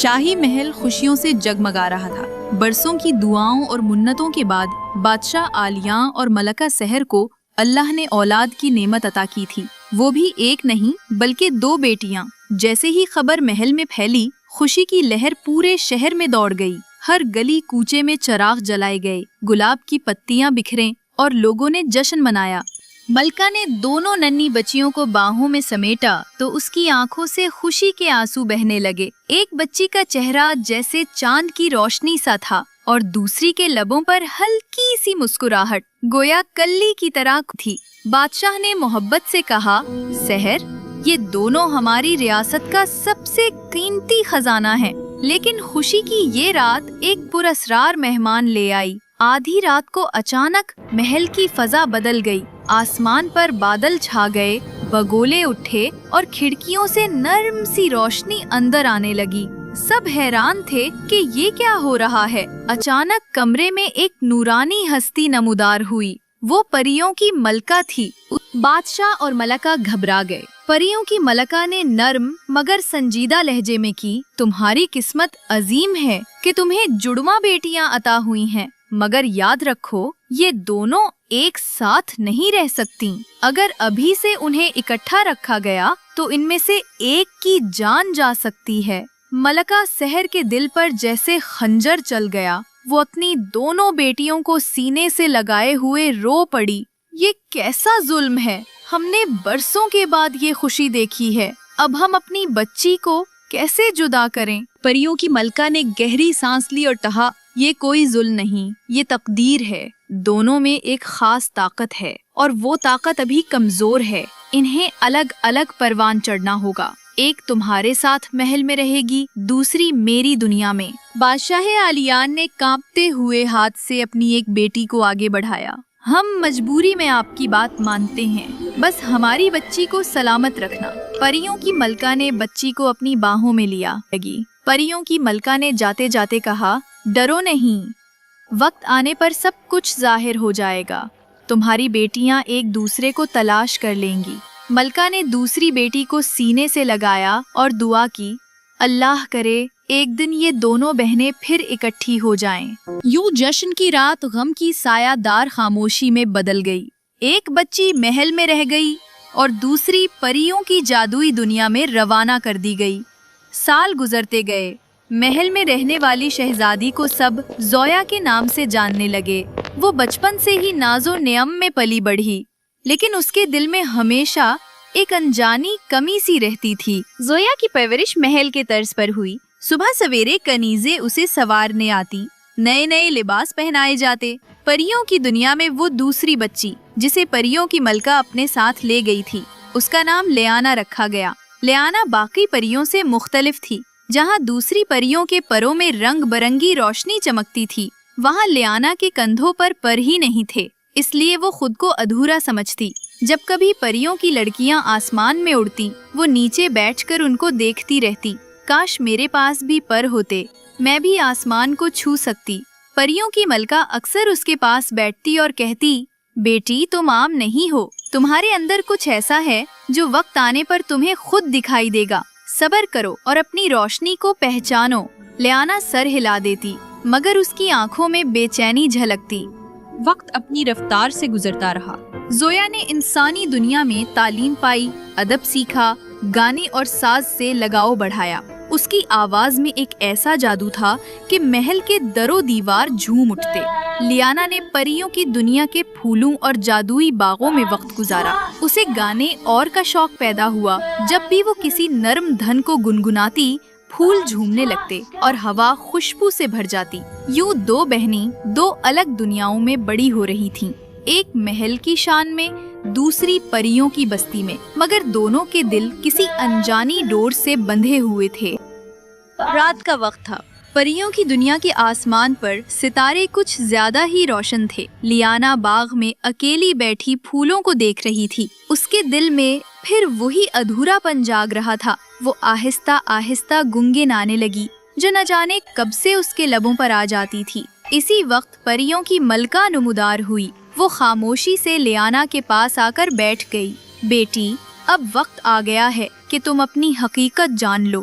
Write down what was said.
شاہی محل خوشیوں سے جگمگا رہا تھا۔ برسوں کی دعاؤں اور منتوں کے بعد بادشاہ آلیاں اور ملکہ سحر کو اللہ نے اولاد کی نعمت عطا کی تھی، وہ بھی ایک نہیں بلکہ 2 بیٹیاں۔ جیسے ہی خبر محل میں پھیلی، خوشی کی لہر پورے شہر میں دوڑ گئی۔ ہر گلی کوچے میں چراغ جلائے گئے، گلاب کی پتیاں بکھریں اور لوگوں نے جشن منایا۔ ملکہ نے دونوں ننھی بچیوں کو باہوں میں سمیٹا تو اس کی آنکھوں سے خوشی کے آنسو بہنے لگے۔ ایک بچی کا چہرہ جیسے چاند کی روشنی سا تھا اور دوسری کے لبوں پر ہلکی سی مسکراہٹ گویا کلی کی طرح تھی۔ بادشاہ نے محبت سے کہا، سحر، یہ دونوں ہماری ریاست کا سب سے قیمتی خزانہ ہیں، لیکن خوشی کی یہ رات ایک پراسرار مہمان لے آئی۔ آدھی رات کو اچانک محل کی فضا بدل گئی، آسمان پر بادل چھا گئے، بگولے اٹھے اور کھڑکیوں سے نرم سی روشنی اندر آنے لگی۔ سب حیران تھے کہ یہ کیا ہو رہا ہے۔ اچانک کمرے میں ایک نورانی ہستی نمودار ہوئی، وہ پریوں کی ملکہ تھی۔ بادشاہ اور ملکہ گھبرا گئے۔ پریوں کی ملکہ نے نرم مگر سنجیدہ لہجے میں کی، تمہاری قسمت عظیم ہے کہ تمہیں جڑواں بیٹیاں عطا ہوئی ہیں، مگر یاد رکھو یہ دونوں ایک ساتھ نہیں رہ سکتی۔ اگر ابھی سے انہیں اکٹھا رکھا گیا تو ان میں سے ایک کی جان جا سکتی ہے۔ ملکہ سحر کے دل پر جیسے خنجر چل گیا، وہ اپنی دونوں بیٹیوں کو سینے سے لگائے ہوئے رو پڑی۔ یہ کیسا ظلم ہے، ہم نے برسوں کے بعد یہ خوشی دیکھی ہے، اب ہم اپنی بچی کو کیسے جدا کریں؟ پریوں کی ملکہ نے گہری سانس لی اور کہا، یہ کوئی ظلم نہیں، یہ تقدیر ہے۔ دونوں میں ایک خاص طاقت ہے اور وہ طاقت ابھی کمزور ہے، انہیں الگ الگ پروان چڑھنا ہوگا۔ ایک تمہارے ساتھ محل میں رہے گی، دوسری میری دنیا میں۔ بادشاہ آلیان نے کانپتے ہوئے ہاتھ سے اپنی ایک بیٹی کو آگے بڑھایا۔ ہم مجبوری میں آپ کی بات مانتے ہیں، بس ہماری بچی کو سلامت رکھنا۔ پریوں کی ملکہ نے بچی کو اپنی باہوں میں لیا لگی۔ پریوں کی ملکہ نے جاتے جاتے کہا، ڈرو نہیں، وقت آنے پر سب کچھ ظاہر ہو جائے گا، تمہاری بیٹیاں ایک دوسرے کو تلاش کر لیں گی۔ ملکہ نے دوسری بیٹی کو سینے سے لگایا اور دعا کی، اللہ کرے ایک دن یہ دونوں بہنیں پھر اکٹھی ہو جائیں۔ یوں جشن کی رات غم کی سایہ دار خاموشی میں بدل گئی۔ ایک بچی محل میں رہ گئی اور دوسری پریوں کی جادوئی دنیا میں روانہ کر دی گئی۔ سال گزرتے گئے، محل میں رہنے والی شہزادی کو سب زویا کے نام سے جاننے لگے۔ وہ بچپن سے ہی ناز و نعم میں پلی بڑھی، لیکن اس کے دل میں ہمیشہ ایک انجانی کمی سی رہتی تھی۔ زویا کی پرورش محل کے طرز پر ہوئی۔ صبح سویرے کنیزیں اسے سنوارنے آتی، نئے نئے لباس پہنائے جاتے۔ پریوں کی دنیا میں وہ دوسری بچی جسے پریوں کی ملکہ اپنے ساتھ لے گئی تھی، اس کا نام لیانا رکھا گیا۔ لیانا باقی پریوں سے مختلف تھی۔ جہاں دوسری پریوں کے پروں میں رنگ برنگی روشنی چمکتی تھی، وہاں لیانا کے کندھوں پر پر ہی نہیں تھے، اس لیے وہ خود کو ادھورا سمجھتی۔ جب کبھی پریوں کی لڑکیاں آسمان میں اڑتی، وہ نیچے بیٹھ کر ان کو دیکھتی رہتی، کاش میرے پاس بھی پر ہوتے، میں بھی آسمان کو چھو سکتی۔ پریوں کی ملکہ اکثر اس کے پاس بیٹھتی اور کہتی، بیٹی تم عام نہیں ہو، تمہارے اندر کچھ ایسا ہے جو وقت آنے پر تمہیں خود دکھائی دے گا، صبر کرو اور اپنی روشنی کو پہچانو۔ لیانا سر ہلا دیتی، مگر اس کی آنکھوں میں بے چینی جھلکتی۔ وقت اپنی رفتار سے گزرتا رہا۔ زویا نے انسانی دنیا میں تعلیم پائی، ادب سیکھا، گانے اور ساز سے لگاؤ بڑھایا۔ اس کی آواز میں ایک ایسا جادو تھا کہ محل کے در و دیوار جھوم اٹھتے۔ لیانا نے پریوں کی دنیا کے پھولوں اور جادوئی باغوں میں وقت گزارا۔ اسے گانے اور کا شوق پیدا ہوا۔ جب بھی وہ کسی نرم دھن کو گنگناتی، پھول جھومنے لگتے اور ہوا خوشبو سے بھر جاتی۔ یوں 2 بہنیں 2 الگ دنیاؤں میں بڑی ہو رہی تھیں، ایک محل کی شان میں، دوسری پریوں کی بستی میں، مگر دونوں کے دل کسی انجانی ڈور سے بندھے ہوئے تھے۔ رات کا وقت تھا۔ پریوں کی دنیا کے آسمان پر ستارے کچھ زیادہ ہی روشن تھے۔ لیانا باغ میں اکیلی بیٹھی پھولوں کو دیکھ رہی تھی۔ اس کے دل میں پھر وہی ادھورا پن جاگ رہا تھا۔ وہ آہستہ آہستہ گنگنانے لگی، جو نہ جانے کب سے اس کے لبوں پر آ جاتی تھی۔ اسی وقت پریوں کی ملکہ نمودار ہوئی۔ وہ خاموشی سے لیانا کے پاس آ کر بیٹھ گئی۔ بیٹی، اب وقت آ گیا ہے کہ تم اپنی حقیقت جان لو۔